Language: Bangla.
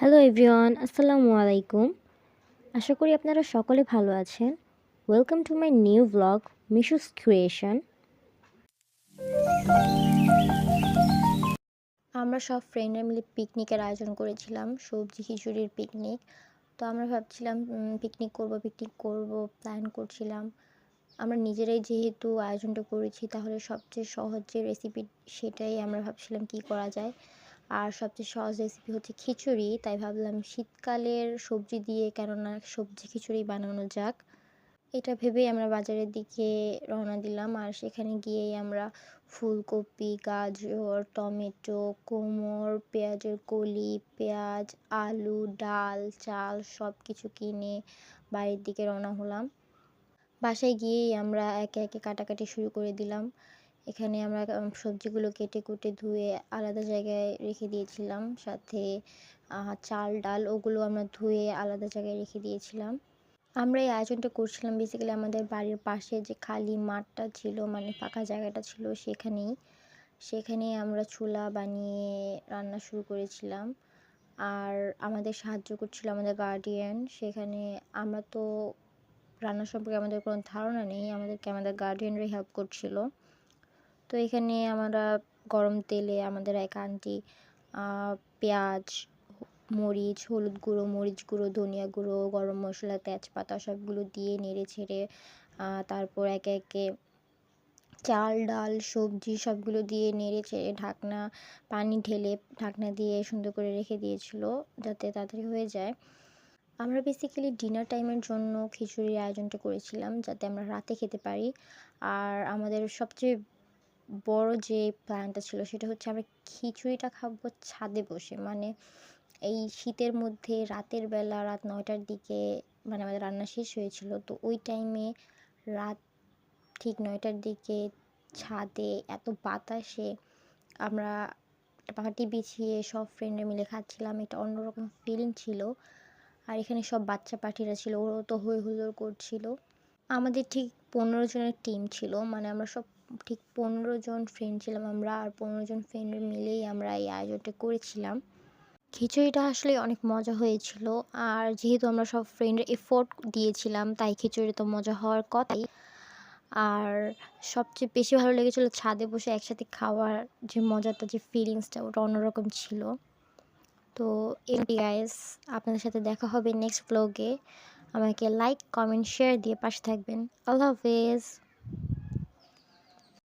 হ্যালো এভরিওয়ান, আসসালামু আলাইকুম। আশা করি আপনারা সকলে ভালো আছেন। Welcome to my new blog মিশুস creation. আমরা সব ফ্রেন্ডরা মিলে পিকনিকের আয়োজন করেছিলাম, সবজি খিচুড়ির পিকনিক। তো আমরা ভাবছিলাম পিকনিক করব প্ল্যান করছিলাম। আমরা নিজেরাই যেহেতু আয়োজনটা করেছি, তাহলে সবচেয়ে সহজ যে রেসিপি সেটাই আমরা ভাবছিলাম কি করা যায়। আর সবচেয়ে সহজ রেসিপি হচ্ছে খিচুড়ি, তাই ভাবলাম শীতকালের সবজি দিয়ে কেননা সবজি খিচুড়ি বানানো যাক। এটা ভেবেই আমরা বাজারের দিকে রওনা দিলাম। আর সেখানে গিয়েই আমরা ফুলকপি, গাজর, টমেটো, কুমড়ো, পেঁয়াজের কলি, পেঁয়াজ, আলু, ডাল, চাল সব কিছু কিনে বাড়ির দিকে রওনা হলাম। বাসায় গিয়েই আমরা একে একে কাটাকাটি শুরু করে দিলাম। এখানে আমরা সবজিগুলো কেটে কুটে ধুয়ে আলাদা জায়গায় রেখে দিয়েছিলাম। সাথে চাল, ডাল ওগুলো আমরা ধুয়ে আলাদা জায়গায় রেখে দিয়েছিলাম। আমরা এই আয়োজনটা করছিলাম বেসিক্যালি আমাদের বাড়ির পাশে যে খালি মাঠটা ছিল, মানে ফাঁকা জায়গাটা ছিল সেখানেই আমরা চুলা বানিয়ে রান্না শুরু করেছিলাম। আর আমাদের সাহায্য করছিল আমাদের গার্ডিয়ান। সেখানে আমরা তো রান্না সম্পর্কে আমাদের কোনো ধারণা নেই, আমাদেরকে আমাদের গার্ডিয়ানরাই হেল্প করছিল। তো এখানে আমরা গরম তেলে আমাদের এক আন্টি পেঁয়াজ, মরিচ, হলুদ গুঁড়ো, মরিচ গুঁড়ো, ধনিয়া গুঁড়ো, গরম মশলা, তেজপাতা সবগুলো দিয়ে নেড়ে ছেড়ে তারপর একে একে চাল, ডাল, সবজি সবগুলো দিয়ে নেড়ে চেড়ে পানি ঢেলে ঢাকনা দিয়ে সুন্দর করে রেখে দিয়েছিল যাতে তাড়াতাড়ি হয়ে যায়। আমরা বেসিক্যালি ডিনার টাইমের জন্য খিচুড়ির আয়োজনটা করেছিলাম যাতে আমরা রাতে খেতে পারি। আর আমাদের সবচেয়ে বড় যে প্ল্যানটা ছিল সেটা হচ্ছে আমরা খিচুড়িটা খাবো ছাদে বসে। মানে এই শীতের মধ্যে রাতের বেলা রাত ৯টার দিকে মানে আমাদের রান্না শেষ হয়েছিল। তো ওই টাইমে রাত ঠিক ৯টার দিকে ছাদে এত বাতাসে আমরা পাটি বিছিয়ে সব ফ্রেন্ডরা মিলে খাচ্ছিলাম। এটা অন্যরকম ফিলিং ছিল। আর এখানে সব বাচ্চা পাখিরা ছিল, ওরাও তো হৈ হুল্লোড় করছিল। আমাদের ঠিক ১৫ জনের টিম ছিল, মানে আমরা সব ঠিক ১৫ জন ফ্রেন্ড ছিলাম আমরা। আর ১৫ জন ফ্রেন্ড মিলেই আমরা এই আয়োজনটা করেছিলাম। খিচুড়িটা আসলে অনেক মজা হয়েছিল। আর যেহেতু আমরা সব ফ্রেন্ড এফোর্ট দিয়েছিলাম, তাই খিচুড়ি তো মজা হওয়ার কথাই। আর সবচেয়ে বেশি ভালো লেগেছিল ছাদে বসে একসাথে খাওয়ার যে মজাটা, যে ফিলিংসটা ওটা অন্যরকম ছিল। তো এমনি গাইস, আপনাদের সাথে দেখা হবে নেক্সট ব্লগে। আমাকে লাইক, কমেন্ট, শেয়ার দিয়ে পাশে থাকবেন। আল্লাহ হাফেজ।